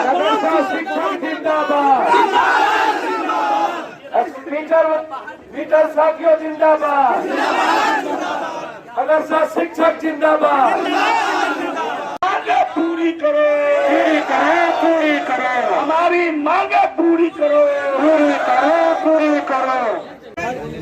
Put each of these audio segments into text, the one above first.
मदरसा शिक्षक जिंदाबाद, मीटर साथियों जिंदाबाद, मदरसा शिक्षक जिंदाबाद। मांगे पूरी करो, पूरी करो, हमारी मांगे पूरी करो, पूरी करो।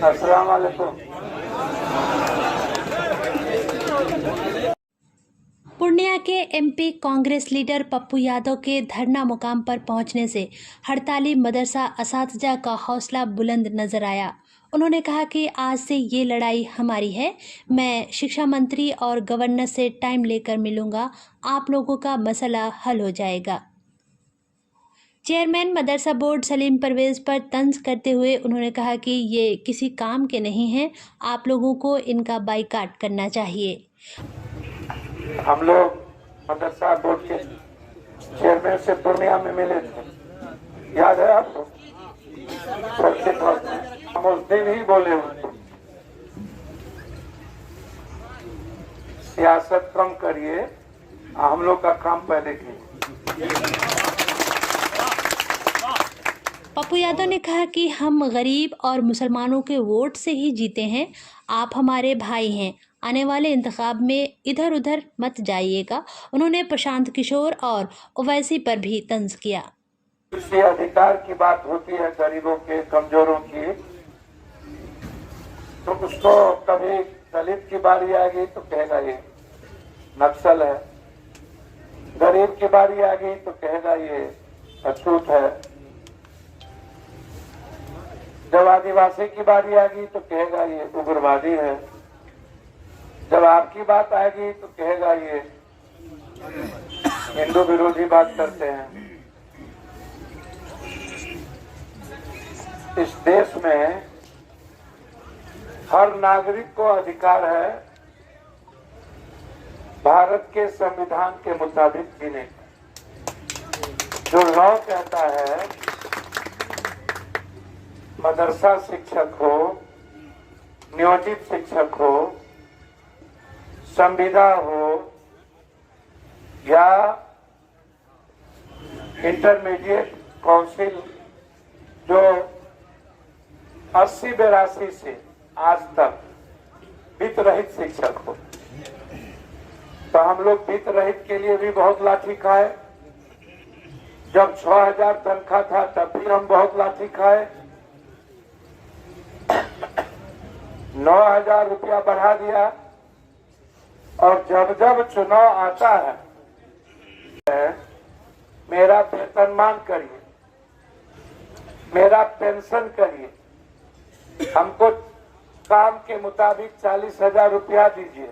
अस्सलाम वालेकुम। पूर्णिया के एमपी कांग्रेस लीडर पप्पू यादव के धरना मुकाम पर पहुंचने से हड़ताली मदरसा असातिज़ा का हौसला बुलंद नजर आया। उन्होंने कहा कि आज से ये लड़ाई हमारी है। मैं शिक्षा मंत्री और गवर्नर से टाइम लेकर मिलूंगा, आप लोगों का मसला हल हो जाएगा। चेयरमैन मदरसा बोर्ड सलीम परवेज पर तंज करते हुए उन्होंने कहा कि ये किसी काम के नहीं हैं, आप लोगों को इनका बाइकाट करना चाहिए। हम लोग मदरसा बोर्ड के चेयरमैन से पूर्णिया में मिले थे, याद है आपको? हम उस दिन ही बोले हुए सियासत कम करिए, हम लोग का काम पहले कीजिए। पप्पू यादव ने कहा कि हम गरीब और मुसलमानों के वोट से ही जीते हैं, आप हमारे भाई हैं, आने वाले इंतखाब में इधर उधर मत जाइएगा। उन्होंने प्रशांत किशोर और ओवैसी पर भी तंज किया। किसी अधिकार की बात होती है गरीबों के, कमजोरों की, तो उसको कभी दलित की बारी आ गई तो कहेगा ये नक्सल है, गरीब की बारी आ गई तो कहेगा ये अछूत है, जब आदिवासी की बारी आ गई तो कहेगा ये उग्रवादी है, जब आपकी बात आएगी तो कहेगा ये हिंदू विरोधी बात करते हैं। इस देश में हर नागरिक को अधिकार है भारत के संविधान के मुताबिक जीने का। जो लॉ कहता है मदरसा शिक्षक हो, नियोजित शिक्षक हो, संविदा हो या इंटरमीडिएट काउंसिल जो 80-82 से आज तक वित्त रहित शिक्षक हो, तो हम लोग वित्त रहित के लिए भी बहुत लाठी खाए। जब 6000 तनख्वाह था तब भी हम बहुत लाठी खाए। 9000 रुपया बढ़ा दिया, और जब जब चुनाव आता है मेरा वेतनमान करिए, मेरा पेंशन करिए, हमको काम के मुताबिक 40,000 रुपया दीजिए।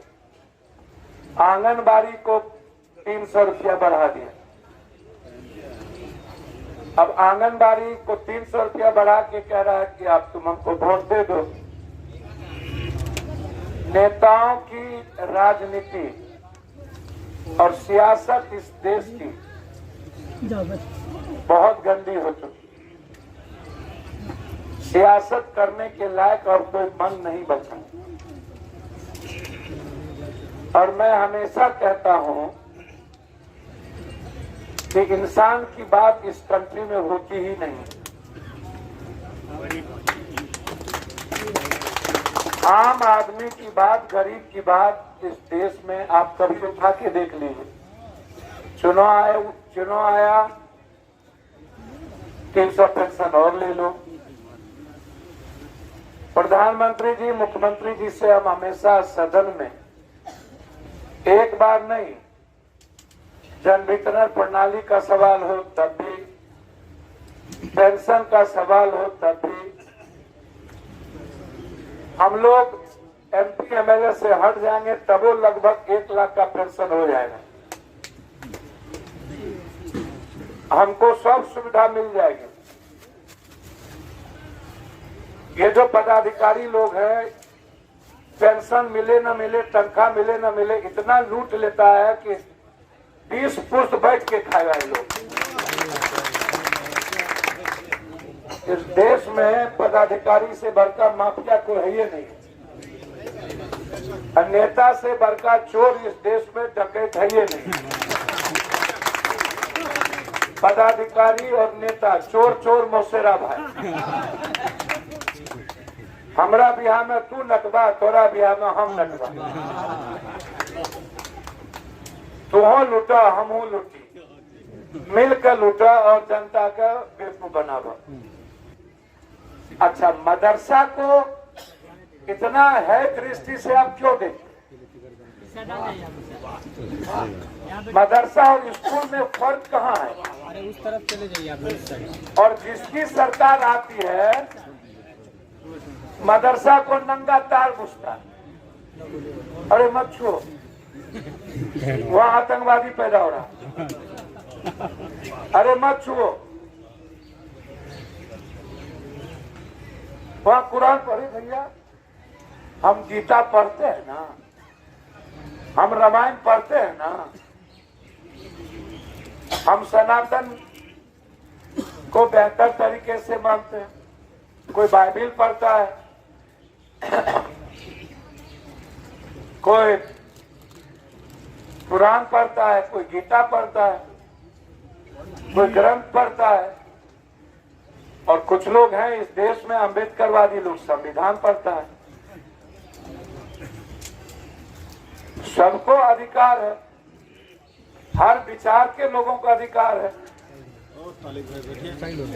आंगनबाड़ी को 300 रुपया बढ़ा दिया। अब आंगनबाड़ी को 300 रुपया बढ़ा के कह रहा है कि आप तुम हमको वोट दे दो। नेताओं की राजनीति और सियासत इस देश की बहुत गंदी हो चुकी। सियासत करने के लायक और कोई मन नहीं बचा। और मैं हमेशा कहता हूं कि इंसान की बात इस कंट्री में होती ही नहीं। आम आदमी की बात, गरीब की बात इस देश में आप कभी उठा के देख लीजिए। चुनाव आया 300 पेंशन और ले लो। प्रधानमंत्री जी, मुख्यमंत्री जी से हम हमेशा सदन में एक बार नहीं, जन वितरण प्रणाली का सवाल हो तब भी, पेंशन का सवाल हो तब भी, हम लोग एमपी एमएलए से हट जाएंगे तब वो लगभग 1 लाख का पेंशन हो जाएगा। हमको सब सुविधा मिल जाएगी। ये जो पदाधिकारी लोग हैं, पेंशन मिले न मिले, तनख्वाह मिले न मिले, इतना लूट लेता है कि 20 पुष्ट बैठ के खाएगा ये लोग। इस देश में पदाधिकारी से बढ़कर माफिया कोई है ही नहीं, और नेता से बढ़कर चोर इस देश में डकैत है ही नहीं। पदाधिकारी और नेता चोर चोर मौसेरा भाई। हमरा बिहार में तू नटवा, तोरा बिहार में हम नटवा। तुहो लूटा हमहू लूटी, मिलकर लूटा और जनता का बेवकूफ बनावा। अच्छा, मदरसा को इतना है दृष्टि से आप क्यों देखते? मदरसा और स्कूल में फर्क कहाँ है? अरे उस तरफ चले जाइए आप, उस साइड। और जिसकी सरकार आती है मदरसा को नंगा तार घुसता है। अरे मत छुओ, वहाँ आतंकवादी पैदा हो रहा। अरे मत छुओ, वहाँ कुरान पढ़े भैया। हम गीता पढ़ते हैं ना, हम रामायण पढ़ते हैं ना, हम सनातन को बेहतर तरीके से मानते हैं। कोई बाइबिल पढ़ता है, कोई कुरान पढ़ता है, कोई गीता पढ़ता है, कोई ग्रंथ पढ़ता है। और कुछ लोग हैं इस देश में अम्बेडकरवादी लोग, संविधान पढ़ता है। सबको अधिकार है, हर विचार के लोगों को अधिकार है।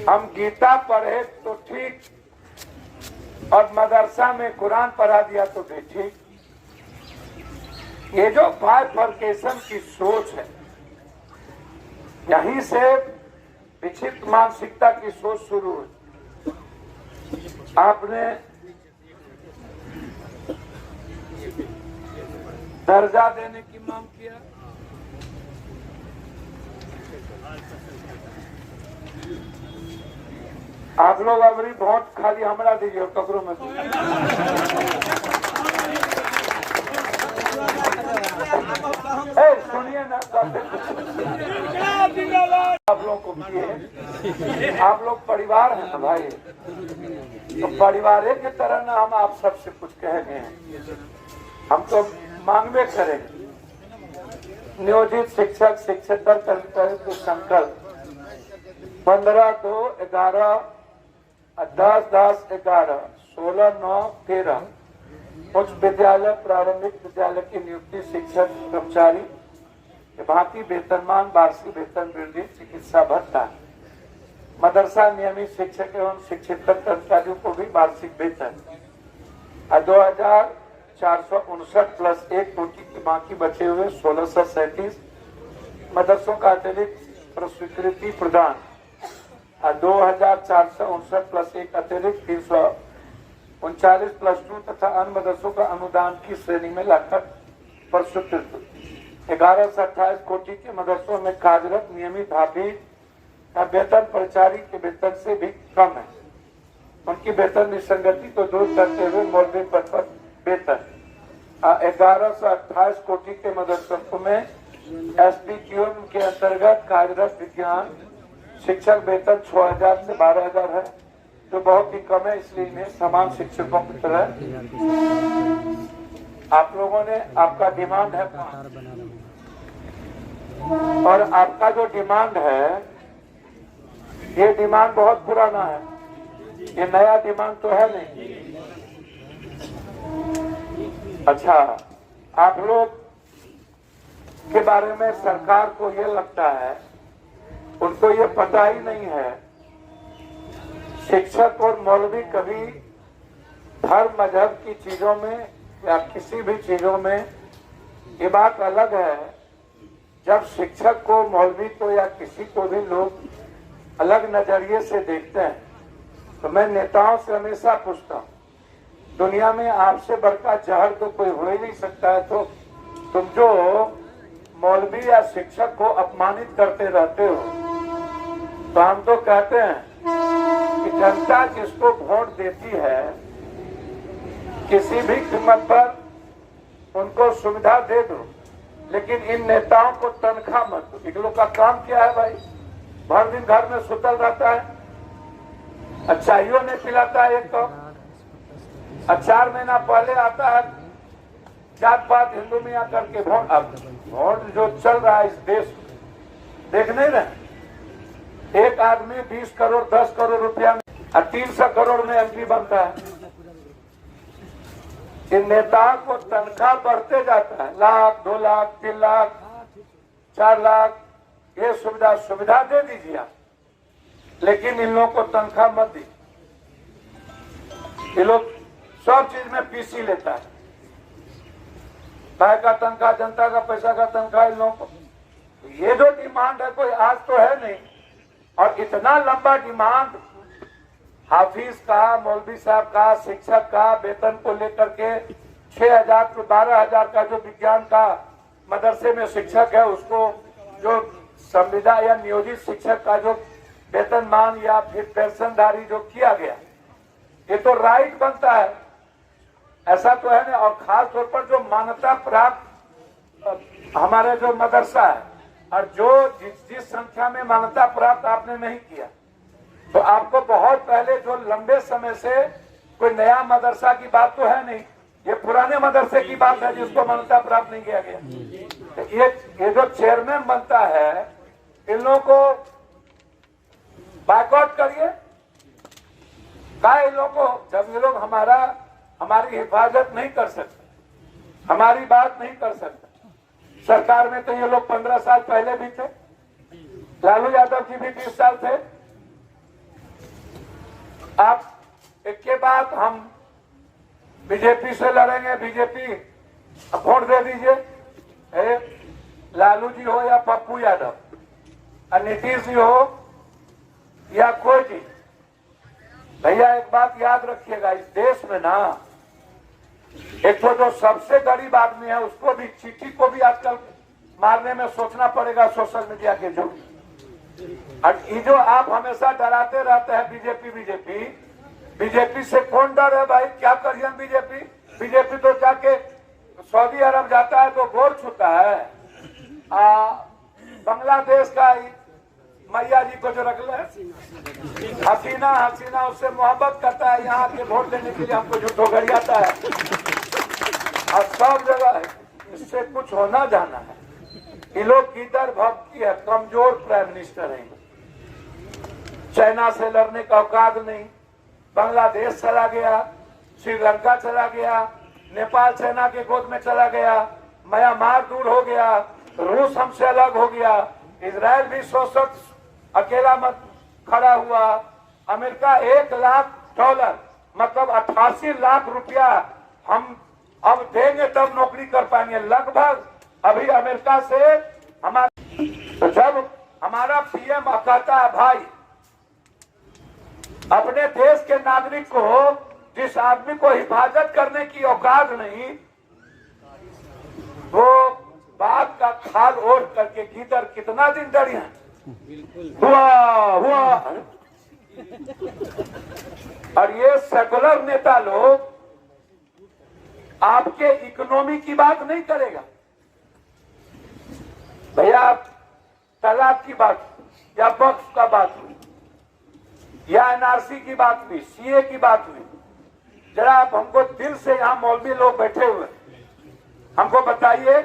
हम गीता पढ़े तो ठीक, और मदरसा में कुरान पढ़ा दिया तो भी ठीक। ये जो बाइफर्केशन की सोच है, यहीं से विचित्र मानसिकता की सोच शुरू हुई। आपने दर्जा देने की मांग किया, आप लोग अबरी वोट खाली हमरा दीजिए, ककरो में सुनिए ना, आप लोग को किए, आप लोग परिवार हैं ना भाई, तो परिवार की तरह ना हम आप सबसे कुछ कह गए हैं। हम तो मांगवे करेंगे। नियोजित शिक्षक शिक्षकेतर कर्मचारी को संकल्प 15/2/11 10/10/11 16/9/13 उच्च विद्यालय प्रारंभिक विद्यालय की नियुक्ति शिक्षक कर्मचारी भांति वेतनमान वार्षिक वेतन वृद्धि चिकित्सा भत्ता मदरसा नियमित शिक्षक एवं शिक्षकेतर कर्मचारियों को भी वार्षिक वेतन 2459 प्लस 1 कोटि की बाकी बचे हुए 1637 मदरसों का अतिरिक्त प्रस्वीकृति प्रदान 2459 प्लस 1 अतिरिक्त 339 प्लस 2 तथा अन्य मदरसों का अनुदान की श्रेणी में लाकर प्रस्वीकृत 11 से 28 कोटि के मदरसों में कार्यरत नियमित हाफिज का वेतन परिचारी के वेतन से भी कम है। उनकी वेतन निसंगति को दूर करते हुए मौलवी पद पर वेतन 11 से 28 कोटि के मदरसों में SPQM के अंतर्गत कार्यरत विज्ञान शिक्षक वेतन 6000 से 12000 है, जो बहुत ही कम है। इसलिए इन्हें समान शिक्षकों की तरह आप लोगों ने आपका डिमांड है, और आपका जो डिमांड है ये डिमांड बहुत पुराना है, ये नया डिमांड तो है नहीं। अच्छा, आप लोग के बारे में सरकार को ये लगता है, उनको ये पता ही नहीं है शिक्षक और मौलवी कभी धर्म मजहब की चीजों में या किसी भी चीजों में, ये बात अलग है। जब शिक्षक को मौलवी को या किसी को भी लोग अलग नजरिए से देखते हैं, तो मैं नेताओं से हमेशा पूछता हूँ, दुनिया में आपसे बढ़कर जहर तो कोई हो ही नहीं सकता है, तो तुम जो मौलवी या शिक्षक को अपमानित करते रहते हो, तो हम तो कहते हैं कि जनता जिसको वोट देती है किसी भी कीमत पर उनको सुविधा दे दो, लेकिन इन नेताओं को तनख्वाह मत दो। इन लोग का काम क्या है भाई? भर दिन घर में सुतल रहता है, अचाइयों ने पिलाता है एक कप, 4 महीना पहले आता है जात पात हिंदू मियाँ करके वोट। अब वोट जो चल रहा है इस देश में देख नहीं रहे, एक आदमी 20 करोड़ 10 करोड़ रुपया में और 300 करोड़ में एमपी बनता है। इन नेताओं को तनख्वाह बढ़ते जाता है, लाख 2 लाख 3 लाख 4 लाख, ये सुविधा दे दीजिए आप, लेकिन इन लोगों को तनख्वाह मत दी। ये लोग सब चीज में पीसी लेता है, भाई का तनख्वाह, जनता का पैसा का तनख्वाह इन लोगों को। ये जो डिमांड है कोई आज तो है नहीं, और इतना लंबा डिमांड हाफिज का, मौलवी साहब का, शिक्षक का वेतन को लेकर के 6,000 to 12,000 का जो विज्ञान का मदरसे में शिक्षक है उसको जो संविदा या नियोजित शिक्षक का जो वेतनमान या फिर पेंशनधारी जो किया गया, ये तो राइट बनता है, ऐसा तो है ना। और खास तौर पर जो मान्यता प्राप्त हमारे जो मदरसा है, और जो जिस संख्या में मान्यता प्राप्त आपने नहीं किया, तो आपको बहुत पहले जो लंबे समय से कोई नया मदरसा की बात तो है नहीं, ये पुराने मदरसे की बात है जिसको मान्यता प्राप्त नहीं किया गया। तो ये जो चेयरमैन बनता है, इन लोगों को बायकॉट करिए। क्या इन लोगों को, जब ये लोग हमारी हिफाजत नहीं कर सकते, हमारी बात नहीं कर सकते। सरकार में तो ये लोग 15 साल पहले भी थे, लालू यादव जी भी 20 साल थे। आप एक के बाद हम बीजेपी से लड़ेंगे, बीजेपी वोट दे दीजिए, लालू जी हो या पप्पू यादव, नीतीश जी हो या कोई जी। भैया एक बात याद रखिएगा, इस देश में ना एक तो जो सबसे गरीब आदमी है उसको भी, चींटी को भी आजकल मारने में सोचना पड़ेगा सोशल मीडिया के जो। और ये जो आप हमेशा डराते रहते हैं बीजेपी से कौन डर है भाई? क्या करिए बीजेपी तो जाके सऊदी अरब जाता है तो गोर छूता है। बांग्लादेश का मैया जी को जो रख ले हसीना उससे मोहब्बत करता है, यहाँ के वोट लेने के लिए हमको झूठो गरियाता है। और सब जगह इससे कुछ होना जाना है। ये लोग किधर भक्ति है, कमजोर प्राइम मिनिस्टर है, चाइना से लड़ने का औकात नहीं, बांग्लादेश चला गया, श्रीलंका चला गया, नेपाल चाइना के गोद में चला गया, म्यांमार दूर हो गया, रूस हमसे अलग हो गया, इजराइल भी 100 अकेला मत खड़ा हुआ, अमेरिका $1 लाख मतलब 88 लाख रुपया हम अब देंगे तब नौकरी कर पाएंगे लगभग। अभी अमेरिका से हमारे, तो जब हमारा पीएम कहता है भाई अपने देश के नागरिक को, जिस आदमी को हिफाजत करने की औकात नहीं, वो बात का खाल ओढ़ करके गीदड़ कितना दिन डरी है, हुआ। और ये सेकुलर नेता लोग आपके इकोनॉमी की बात नहीं करेगा भैया। तलाक की बात या वक्फ का बात हुई या एनआरसी की बात हुई, सीए की बात हुई, जरा आप हमको दिल से, यहाँ मौलवी लोग बैठे हुए, हमको बताइए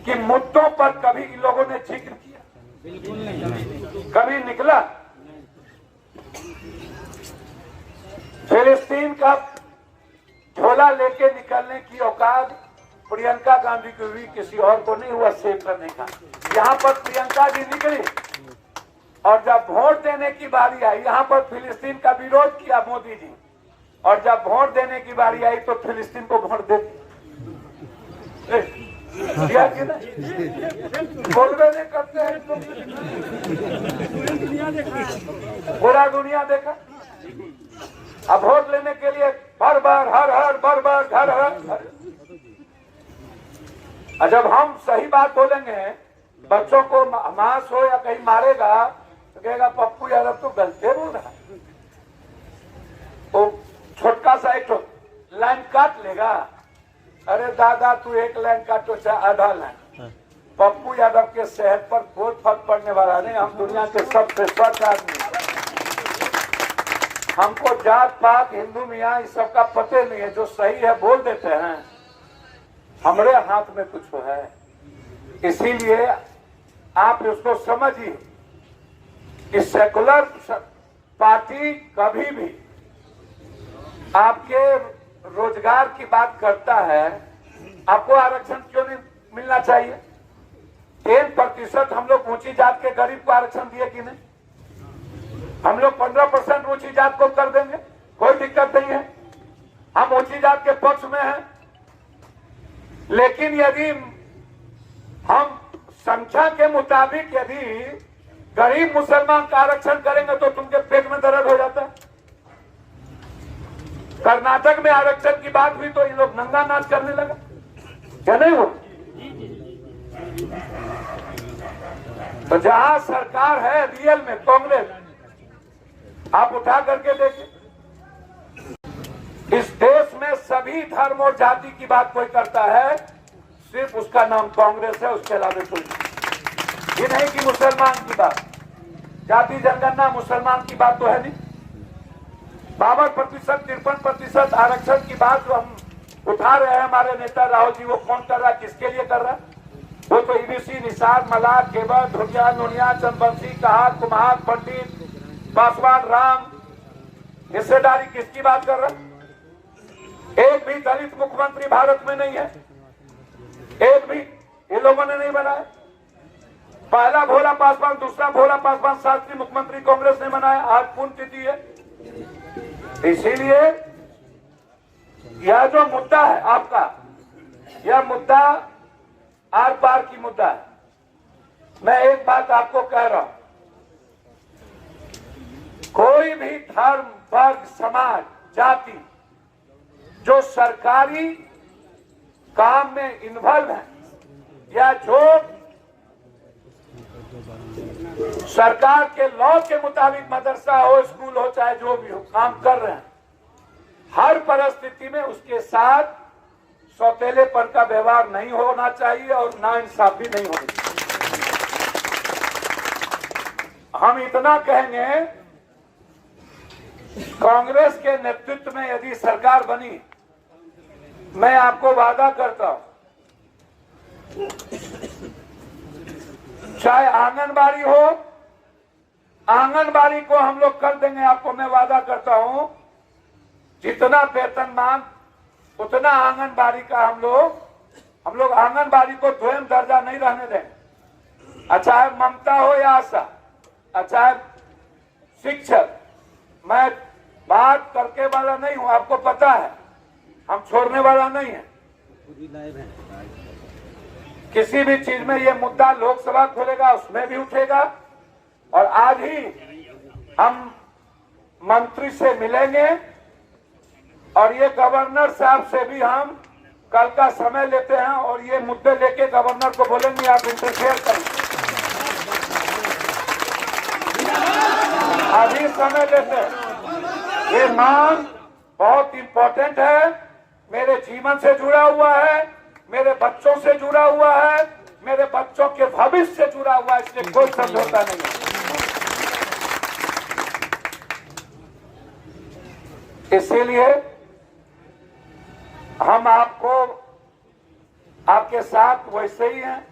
कि मुद्दों पर कभी इन लोगों ने जिक्र किया? बिल्कुल नहीं। कभी निकला? फिलिस्तीन का झोला लेके निकलने की औकात प्रियंका गांधी को हुई, किसी और को नहीं हुआ सेव करने का। यहाँ पर प्रियंका जी निकली और जब वोट देने की बारी आई, यहाँ पर फिलिस्तीन का विरोध किया मोदी जी, और जब वोट देने की बारी आई तो फिलिस्तीन को वोट दे दिया कि नहीं? बोलवे नहीं करते हैं तो पूरा दुनिया देखा। अब वोट लेने के लिए हर बार घर हर। जब हम सही बात बोलेंगे, बच्चों को मांस हो या कहीं मारेगा तो कहेगा पप्पू यादव तो गलती बोल रहा है, वो छोटका सा एक लाइन काट लेगा। अरे दादा तू एक लाइन काटो चाहे आधा लाइन, पप्पू यादव के सेहत पर कोई फर्क पड़ने वाला नहीं। हम दुनिया के सबसे स्वच्छ आदमी, हमको जात पात हिंदू मियाँ इस सब का पते नहीं है, जो सही है बोल देते हैं, हमारे हाथ में कुछ है। इसीलिए आप उसको समझिए कि सेकुलर पार्टी कभी भी आपके रोजगार की बात करता है, आपको आरक्षण क्यों नहीं मिलना चाहिए? 10% हम लोग ऊंची जात के गरीब को आरक्षण दिए कि नहीं? हम लोग 15% ऊंची जात को कर देंगे, कोई दिक्कत नहीं है, हम ऊंची जात के पक्ष में हैं। लेकिन यदि हम संख्या के मुताबिक यदि गरीब मुसलमान का आरक्षण करेंगे तो तुमके पेट में दर्द हो जाता है। कर्नाटक में आरक्षण की बात हुई तो इन लोग नंगा नाच करने लगा, क्या नहीं हो? तो जहां सरकार है रियल में कांग्रेस, आप उठा करके देखिए, इस देश में सभी धर्म और जाति की बात कोई करता है, सिर्फ उसका नाम कांग्रेस है, उसके अलावा कोई ये नहीं कि मुसलमान की बात, जाति जनगणना मुसलमान की बात तो है नहीं। 52%, 53% आरक्षण की बात जो हम उठा रहे हैं, हमारे नेता राहुल जी, वो कौन कर रहा है, किसके लिए कर रहा है? वो तो ईबीसी, निषाद, मलार, केवल, धुरिया, नुनिया, चंदवंशी, कहार, कुम्हार, पंडित, पासवान, राम, हिस्सेदारी किसकी बात कर रहा है? एक भी दलित मुख्यमंत्री भारत में नहीं है, एक भी ये लोगों ने नहीं बनाया। पहला भोला पासवान, दूसरा भोला पासवान शास्त्री मुख्यमंत्री कांग्रेस ने बनाया, आज पुण्यतिथि है। इसीलिए यह जो मुद्दा है आपका, यह मुद्दा आर पार की मुद्दा है। मैं एक बात आपको कह रहा हूं, कोई भी धर्म, वर्ग, समाज, जाति जो सरकारी काम में इन्वॉल्व है या जो सरकार के लॉ के मुताबिक मदरसा हो, स्कूल हो, चाहे जो भी हो, काम कर रहे हैं, हर परिस्थिति में उसके साथ सौतेलेपन का व्यवहार नहीं होना चाहिए और नाइंसाफी नहीं होनी चाहिए। हम इतना कहेंगे, कांग्रेस के नेतृत्व में यदि सरकार बनी, मैं आपको वादा करता हूं, चाहे आंगनबाड़ी हो, आंगनबाड़ी को हम लोग कर देंगे। आपको मैं वादा करता हूं, जितना वेतन मांग उतना आंगनबाड़ी का हम लोग आंगनबाड़ी को द्वैम दर्जा नहीं रहने देंगे। चाहे ममता हो या आशा, चाहे शिक्षक, मैं बात करके वाला नहीं हूं, आपको पता है, हम छोड़ने वाला नहीं है। किसी भी चीज में ये मुद्दा लोकसभा खोलेगा, उसमें भी उठेगा। और आज ही हम मंत्री से मिलेंगे और ये गवर्नर साहब से भी हम कल का समय लेते हैं और ये मुद्दे लेके गवर्नर को बोलेंगे आप इंटरफेयर करें। अभी समय लेते हैं, ये मांग बहुत इंपॉर्टेंट है, मेरे जीवन से जुड़ा हुआ है, मेरे बच्चों से जुड़ा हुआ है, मेरे बच्चों के भविष्य से जुड़ा हुआ है, इसलिए कोई समझौता नहीं है। इसीलिए हम आपको, आपके साथ वैसे ही हैं,